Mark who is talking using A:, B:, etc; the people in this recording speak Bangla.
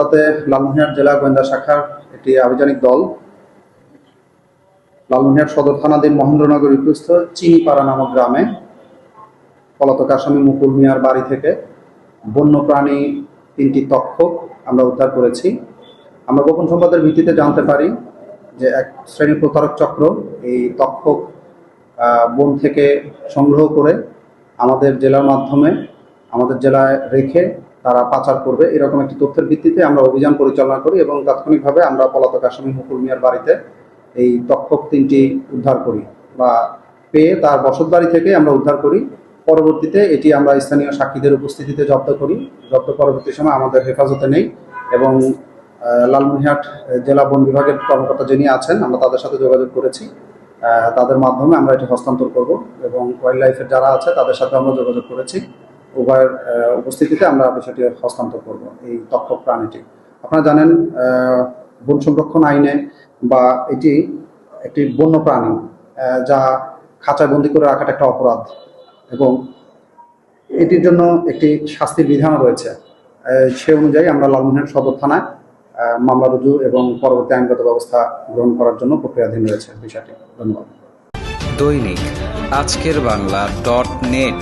A: সাথে লালমনিরহাট জেলা গোয়েন্দা শাখার একটি আভিযানিক দল লালমনিরহাট সদর থানাধীন মহেন্দ্রনগর ইউপিস্থ চিনিপাড়া নামক গ্রামে পলাতক আসামি মুকুল মিয়ার বাড়ি থেকে বন্যপ্রাণী 3টি তক্ষক আমরা উদ্ধার করেছি। আমরা গোপন সংবাদের ভিত্তিতে জানতে পারি যে এক শ্রেণী প্রতারক চক্র এই তক্ষক বন থেকে সংগ্রহ করে আমাদের জেলার মাধ্যমে আমাদের জেলায় রেখে তারা পাচার করবে, এরকম একটি তথ্যের ভিত্তিতে আমরা অভিযান পরিচালনা করি এবং তাৎক্ষণিকভাবে আমরা পলাতক আসামি মুকুল মিয়ার বাড়িতে এই তক্ষক 3টি উদ্ধার করি বা পেয়ে তার বসতবাড়ি থেকে আমরা উদ্ধার করি। পরবর্তীতে এটি আমরা স্থানীয় সাক্ষীদের উপস্থিতিতে জব্দ করি। জব্দ পরবর্তী সময় আমাদের হেফাজতে নেই এবং লালমনিরহাট জেলা বন বিভাগের কর্মকর্তা যিনি আছেন আমরা তাদের সাথে যোগাযোগ করেছি। তাদের মাধ্যমে আমরা এটি হস্তান্তর করব এবং ওয়াইল্ড লাইফের যারা আছে তাদের সাথে আমরা যোগাযোগ করেছি। উভয়ের উপস্থিতিতে আমরা বিষয়টি হস্তান্তর করব এই তক্ষক প্রাণীটি। আপনারা জানেন বন সংরক্ষণ আইনে বা এটি একটি বন্য প্রাণী যা খাঁচায় বন্দি করে রাখাটা একটা অপরাধ এবং এটির জন্য একটি শাস্তির বিধান রয়েছে। সে অনুযায়ী আমরা লালমনিরহাট সদর থানায় মামলা রুজু এবং পরবর্তী আইনগত ব্যবস্থা গ্রহণ করার জন্য প্রক্রিয়াধীন রয়েছে বিষয়টি। ধন্যবাদ।
B: দৈনিক আজকের বাংলা .net